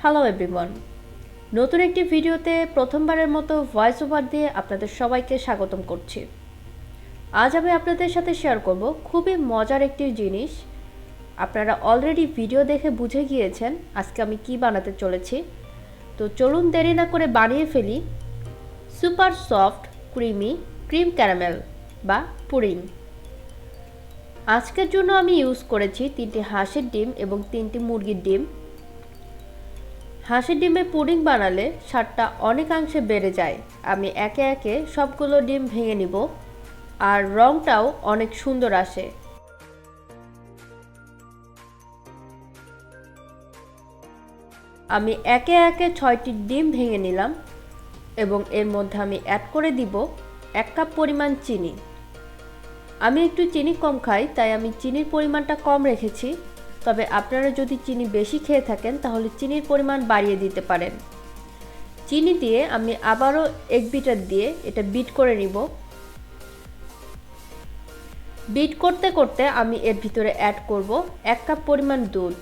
Hello everyone, নতুন একটি ভিডিওতে প্রথমবারের মতো ভয়েস ওভার দিয়ে আপনাদের সবাইকে স্বাগতম করছি। আজ আমি আপনাদের সাথে শেয়ার করব খুবই মজার একটি জিনিস। আপনারা অলরেডি ভিডিও দেখে বুঝে গিয়েছেন আজকে আমি কি বানাতে চলেছি। তো চলুন দেরি না করে বানিয়ে ফেলি super soft creamy cream caramel বা পুডিং। আজকের জন্য আমি ইউজ করেছি 3টি হাঁসের ডিম এবং 3টি মুরগির ডিম। হাঁসের ডিমে পুডিং বানালে স্বাদটা অনেকাংশে বেড়ে যায়। আমি একে একে সবগুলো ডিম ভেঙে নিব, আর রঙটাও অনেক সুন্দর আসে। আমি একে একে 6টি ডিম ভেঙে নিলাম এবং এর মধ্যে আমি অ্যাড করে দিব 1 কাপ পরিমাণ চিনি। আমি একটু চিনি কম খাই, তাই আমি চিনির পরিমাণটা কম রেখেছি। তবে আপনারা যদি চিনি বেশি খেয়ে থাকেন তাহলে চিনির পরিমাণ বাড়িয়ে দিতে পারেন। চিনি দিয়ে আমি আবারও এগ বিটার দিয়ে এটা বিট করে নিব। বিট করতে করতে আমি এর ভিতরে অ্যাড করব 1 কাপ পরিমাণ দুধ।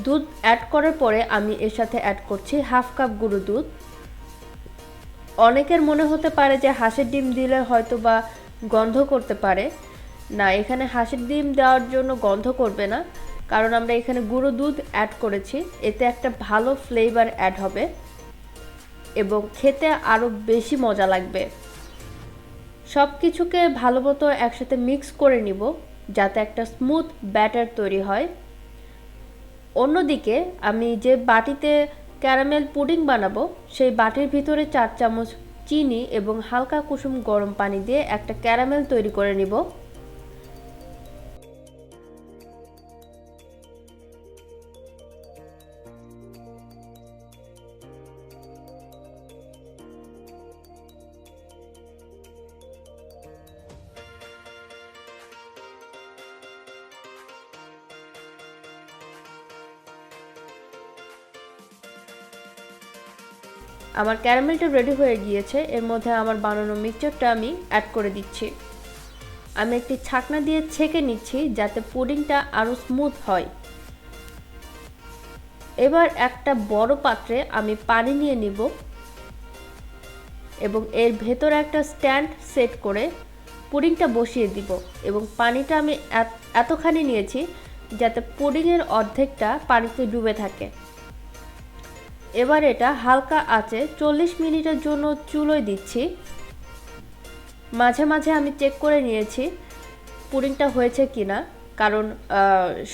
দুধ অ্যাড করার পরে আমি এর সাথে অ্যাড করছি হাফ কাপ গুঁড়ো দুধ। অনেকের মনে হতে পারে যে হাঁসের ডিম দিলে হয়তো বা গন্ধ করতে পারে। না, এখানে হাঁসের ডিম দেওয়ার জন্য গন্ধ করবে না, কারণ আমরা এখানে গুঁড়ো দুধ অ্যাড করেছি। এতে একটা ভালো ফ্লেভার অ্যাড হবে এবং খেতে আরও বেশি মজা লাগবে। সব কিছুকে ভালো মতো একসাথে মিক্স করে নিব যাতে একটা স্মুথ ব্যাটার তৈরি হয়। অন্যদিকে আমি যে বাটিতে ক্যারামেল পুডিং বানাবো সেই বাটির ভিতরে 4 চামচ চিনি এবং হালকা কুসুম গরম পানি দিয়ে একটা ক্যারামেল তৈরি করে নিব। আমার ক্যারামেলটা রেডি হয়ে গিয়েছে। এর মধ্যে আমার বানানো মিক্সচারটা আমি অ্যাড করে দিচ্ছি। আমি একটি ছাকনা দিয়ে ছেঁকে নিচ্ছি যাতে পুডিংটা আরও স্মুথ হয়। এবার একটা বড় পাত্রে আমি পানি নিয়ে নিব এবং এর ভেতরে একটা স্ট্যান্ড সেট করে পুডিংটা বসিয়ে দিব এবং পানিটা আমি এতখানি নিয়েছি যাতে পুডিংয়ের অর্ধেকটা পানিতে ডুবে থাকে। এবার এটা হালকা আঁচে 40 মিনিটের জন্য চুলোয় দিচ্ছি। মাঝে মাঝে আমি চেক করে নিয়েছি পুডিংটা হয়েছে কিনা, কারণ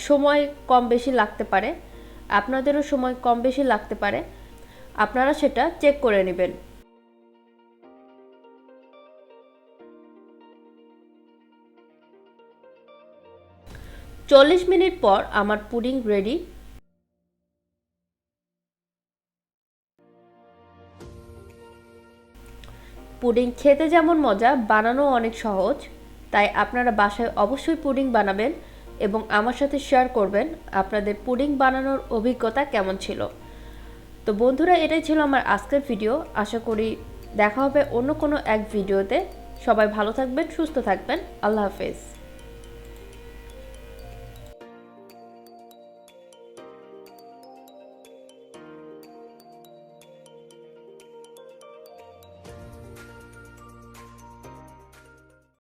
সময় কম বেশি লাগতে পারে, আপনাদেরও সময় কম বেশি লাগতে পারে। আপনারা সেটা চেক করে নেবেন। চল্লিশ মিনিট পর আমার পুডিং রেডি। পুডিং খেতে যেমন মজা, বানানো অনেক সহজ। তাই আপনারা বাসায় অবশ্যই পুডিং বানাবেন এবং আমার সাথে শেয়ার করবেন আপনাদের পুডিং বানানোর অভিজ্ঞতা কেমন ছিল। তো বন্ধুরা, এটাই ছিল আমার আজকের ভিডিও। আশা করি দেখা হবে অন্য কোনো এক ভিডিওতে। সবাই ভালো থাকবেন, সুস্থ থাকবেন। আল্লাহ হাফেজ।